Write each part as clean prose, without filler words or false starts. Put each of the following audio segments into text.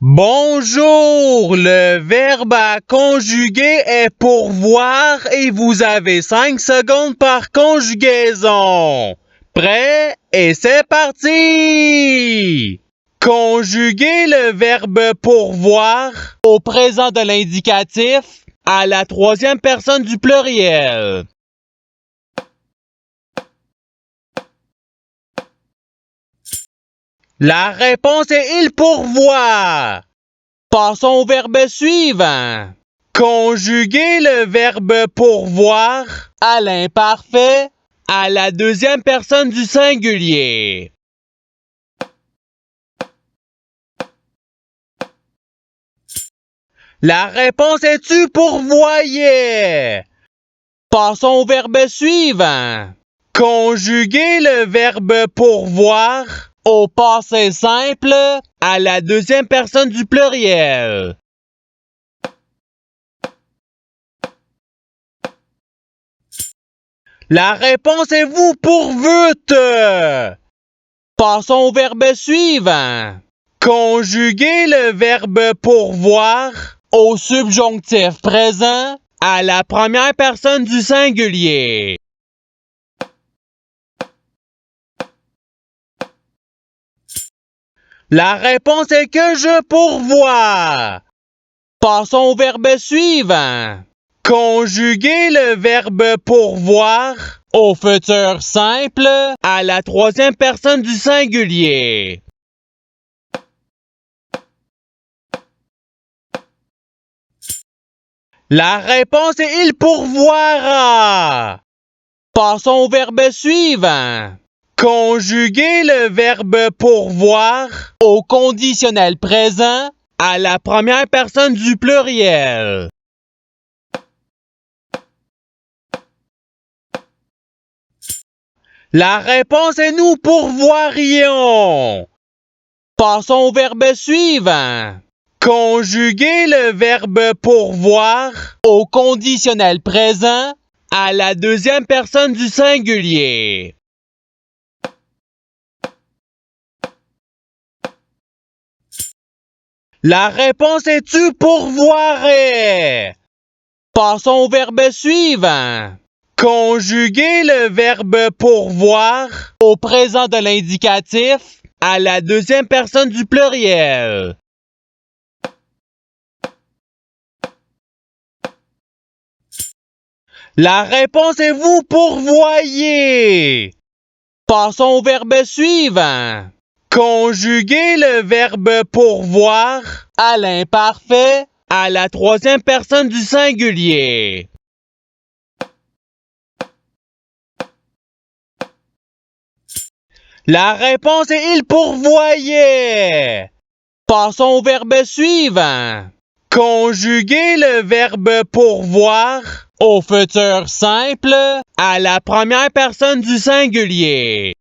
Bonjour, le verbe à conjuguer est pourvoir et vous avez 5 secondes par conjugaison. Prêt? Et c'est parti! Conjuguez le verbe pourvoir au présent de l'indicatif à la troisième personne du pluriel. La réponse est il pourvoit. Passons au verbe suivant. Conjuguer le verbe pourvoir à l'imparfait à la deuxième personne du singulier. La réponse est tu pourvoyais. Passons au verbe suivant. Conjuguer le verbe pourvoir au passé simple à la deuxième personne du pluriel. La réponse est vous pourvûtes. Passons au verbe suivant. Conjuguer le verbe pourvoir au subjonctif présent à la première personne du singulier. La réponse est que je pourvois. Passons au verbe suivant. Conjuguer le verbe pourvoir au futur simple à la troisième personne du singulier. La réponse est il pourvoira. Passons au verbe suivant. Conjuguer le verbe pourvoir au conditionnel présent à la première personne du pluriel. La réponse est nous pourvoirions. Passons au verbe suivant. Conjuguer le verbe pourvoir au conditionnel présent à la deuxième personne du singulier. La réponse est tu pourvoirais. Passons au verbe suivant. Conjuguer le verbe pourvoir au présent de l'indicatif à la deuxième personne du pluriel. La réponse est vous pourvoyez. Passons au verbe suivant. Conjuguer le verbe pourvoir à l'imparfait à la troisième personne du singulier. La réponse est il pourvoyait. Passons au verbe suivant. Conjuguer le verbe pourvoir au futur simple à la première personne du singulier.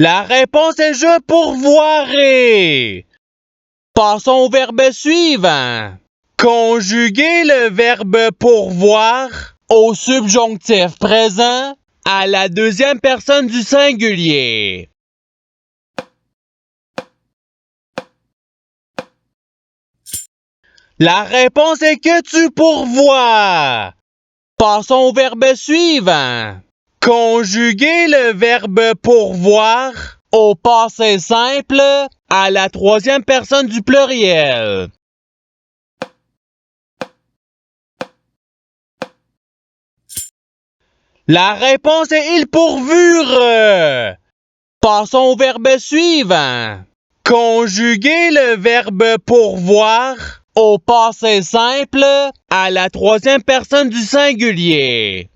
La réponse est je pourvoirai. Passons au verbe suivant. Conjuguer le verbe pourvoir au subjonctif présent à la deuxième personne du singulier. La réponse est que tu pourvois. Passons au verbe suivant. Conjuguer le verbe pourvoir au passé simple à la troisième personne du pluriel. La réponse est il pourvurent. Passons au verbe suivant. Conjuguer le verbe pourvoir au passé simple à la troisième personne du singulier.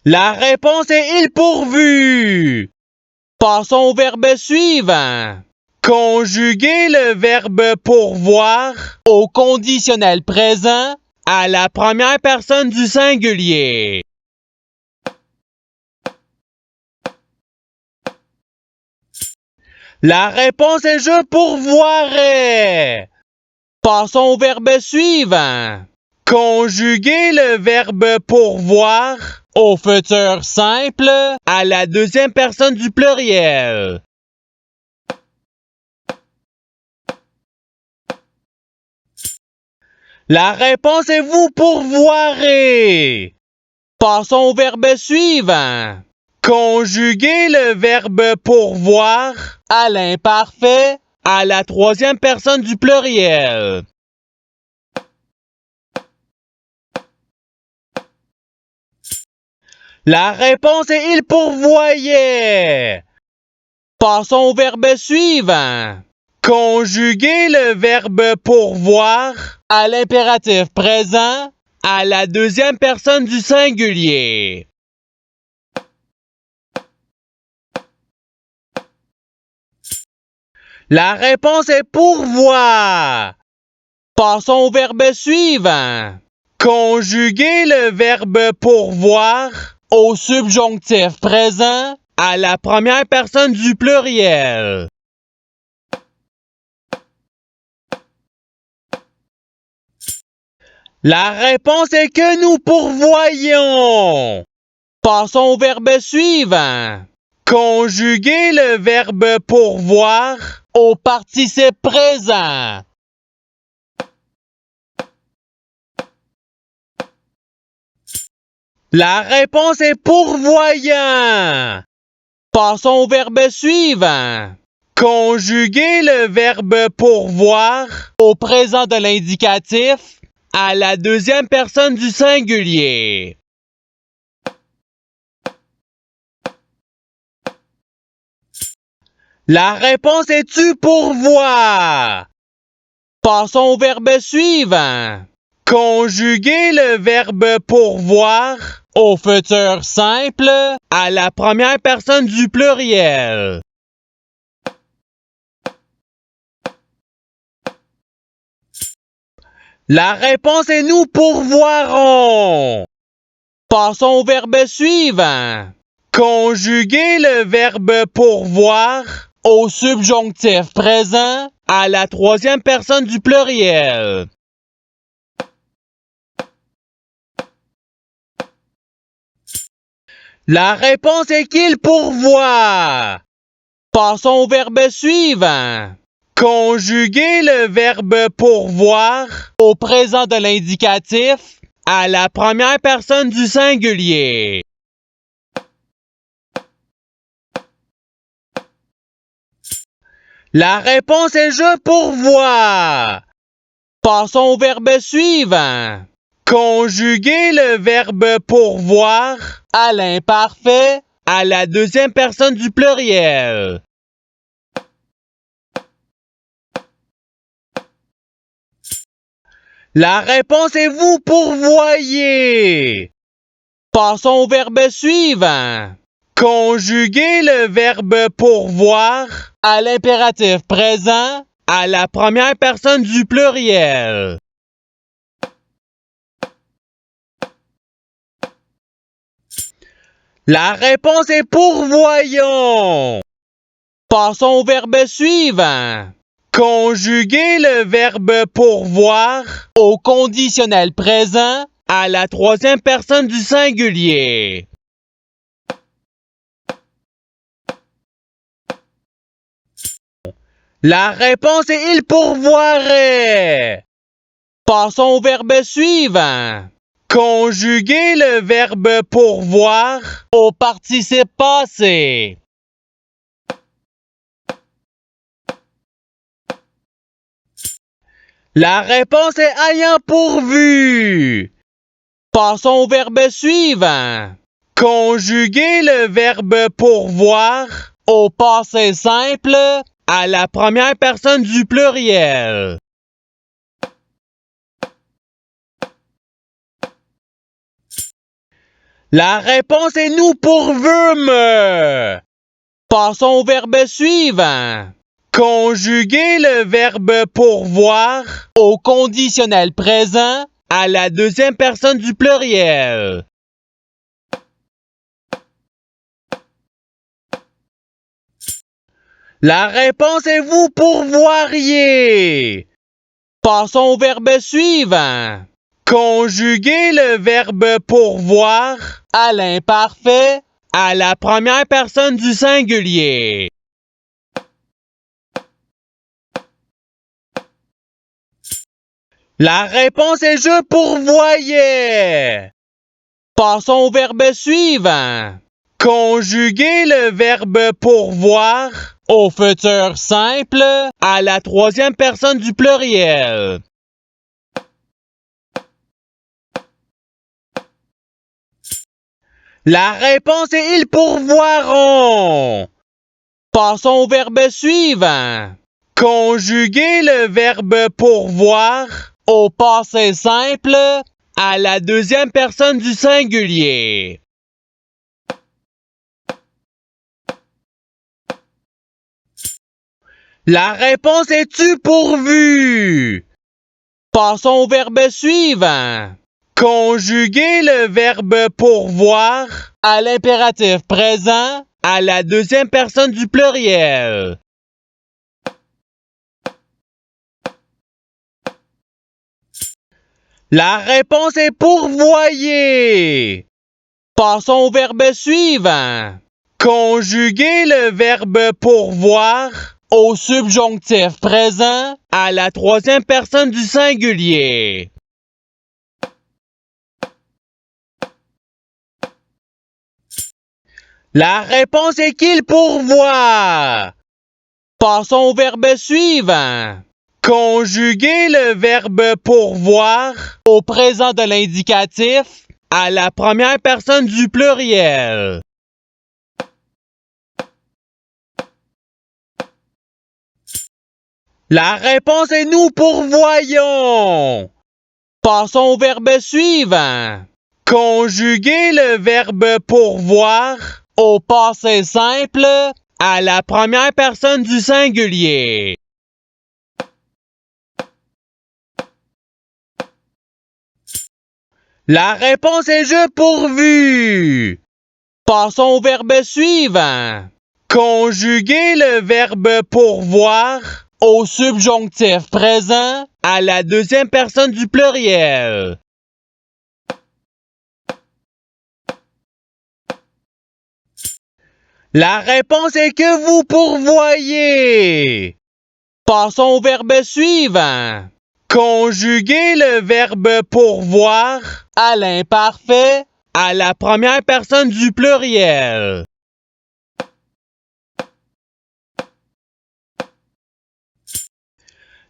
La réponse est il pourvu. Passons au verbe suivant. Conjuguer le verbe pourvoir au conditionnel présent à la première personne du singulier. La réponse est je pourvoirais. Passons au verbe suivant. Conjuguez le verbe pourvoir au futur simple à la deuxième personne du pluriel. La réponse est vous pourvoirez. Passons au verbe suivant. Conjuguez le verbe pourvoir à l'imparfait à la troisième personne du pluriel. La réponse est il pourvoyait. Passons au verbe suivant. Conjuguez le verbe pourvoir à l'impératif présent à la deuxième personne du singulier. La réponse est pourvoir. Passons au verbe suivant. Conjuguez le verbe pourvoir au subjonctif présent à la première personne du pluriel. La réponse est que nous pourvoyons. Passons au verbe suivant. Conjuguez le verbe pourvoir au participe présent. La réponse est pourvoyant. Passons au verbe suivant. Conjuguez le verbe pourvoir au présent de l'indicatif à la deuxième personne du singulier. La réponse est tu pourvoir. Passons au verbe suivant. Conjuguez le verbe pourvoir au futur simple à la première personne du pluriel. La réponse est nous pourvoirons. Passons au verbe suivant. Conjuguez le verbe pourvoir au subjonctif présent à la troisième personne du pluriel. La réponse est qu'il pourvoit. Passons au verbe suivant. Conjuguez le verbe pourvoir au présent de l'indicatif à la première personne du singulier. La réponse est je pourvois. Passons au verbe suivant. Conjuguez le verbe pourvoir à l'imparfait à la deuxième personne du pluriel. La réponse est vous pourvoyez. Passons au verbe suivant. Conjuguez le verbe pourvoir à l'impératif présent à la première personne du pluriel. La réponse est pourvoyons. Passons au verbe suivant. Conjuguez le verbe pourvoir au conditionnel présent à la troisième personne du singulier. La réponse est il pourvoirait. Passons au verbe suivant. Conjuguez le verbe pourvoir au participe passé. La réponse est ayant pourvu. Passons au verbe suivant. Conjuguez le verbe pourvoir au passé simple à la première personne du pluriel. La réponse est nous pourvûmes. Passons au verbe suivant. Conjuguez le verbe pourvoir au conditionnel présent à la deuxième personne du pluriel. La réponse est vous pourvoiriez. Passons au verbe suivant. Conjuguez le verbe pourvoir à l'imparfait à la première personne du singulier. La réponse est je pourvoyais. Passons au verbe suivant. Conjuguez le verbe pourvoir au futur simple à la troisième personne du pluriel. La réponse est ils pourvoiront. Passons au verbe suivant. Conjuguez le verbe pourvoir au passé simple à la deuxième personne du singulier. La réponse est tu pourvu. Passons au verbe suivant. Conjuguez le verbe pourvoir à l'impératif présent à la deuxième personne du pluriel. La réponse est pourvoyer. Passons au verbe suivant. Conjuguez le verbe pourvoir au subjonctif présent à la troisième personne du singulier. La réponse est qu'il pourvoit. Passons au verbe suivant. Conjuguez le verbe pourvoir au présent de l'indicatif à la première personne du pluriel. La réponse est nous pourvoyons. Passons au verbe suivant. Conjuguez le verbe pourvoir au passé simple à la première personne du singulier. La réponse est je pourvu. Passons au verbe suivant. Conjuguez le verbe pourvoir au subjonctif présent à la deuxième personne du pluriel. La réponse est que vous pourvoyez. Passons au verbe suivant. Conjuguez le verbe pourvoir à l'imparfait à la première personne du pluriel.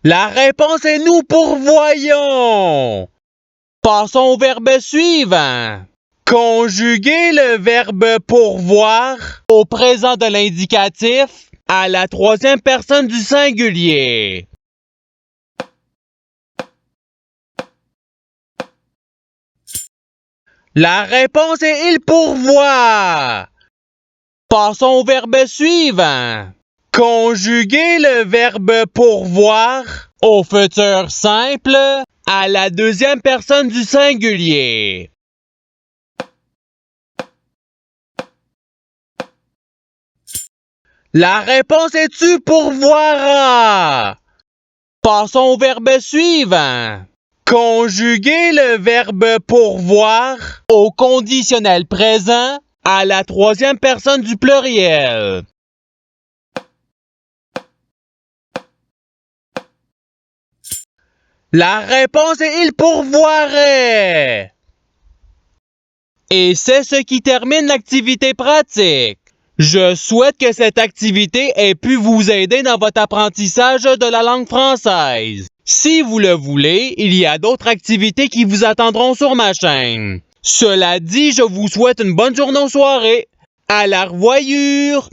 La réponse est nous pourvoyons. Passons au verbe suivant. Conjuguez le verbe pourvoir au présent de l'indicatif à la troisième personne du singulier. La réponse est il pourvoit. Passons au verbe suivant. Conjuguez le verbe pourvoir au futur simple à la deuxième personne du singulier. La réponse est tu pourvoiras. Passons au verbe suivant. Conjuguez le verbe pourvoir au conditionnel présent à la troisième personne du pluriel. La réponse est il pourvoirait. Et c'est ce qui termine l'activité pratique. Je souhaite que cette activité ait pu vous aider dans votre apprentissage de la langue française. Si vous le voulez, il y a d'autres activités qui vous attendront sur ma chaîne. Cela dit, je vous souhaite une bonne journée ou soirée. À la revoyure!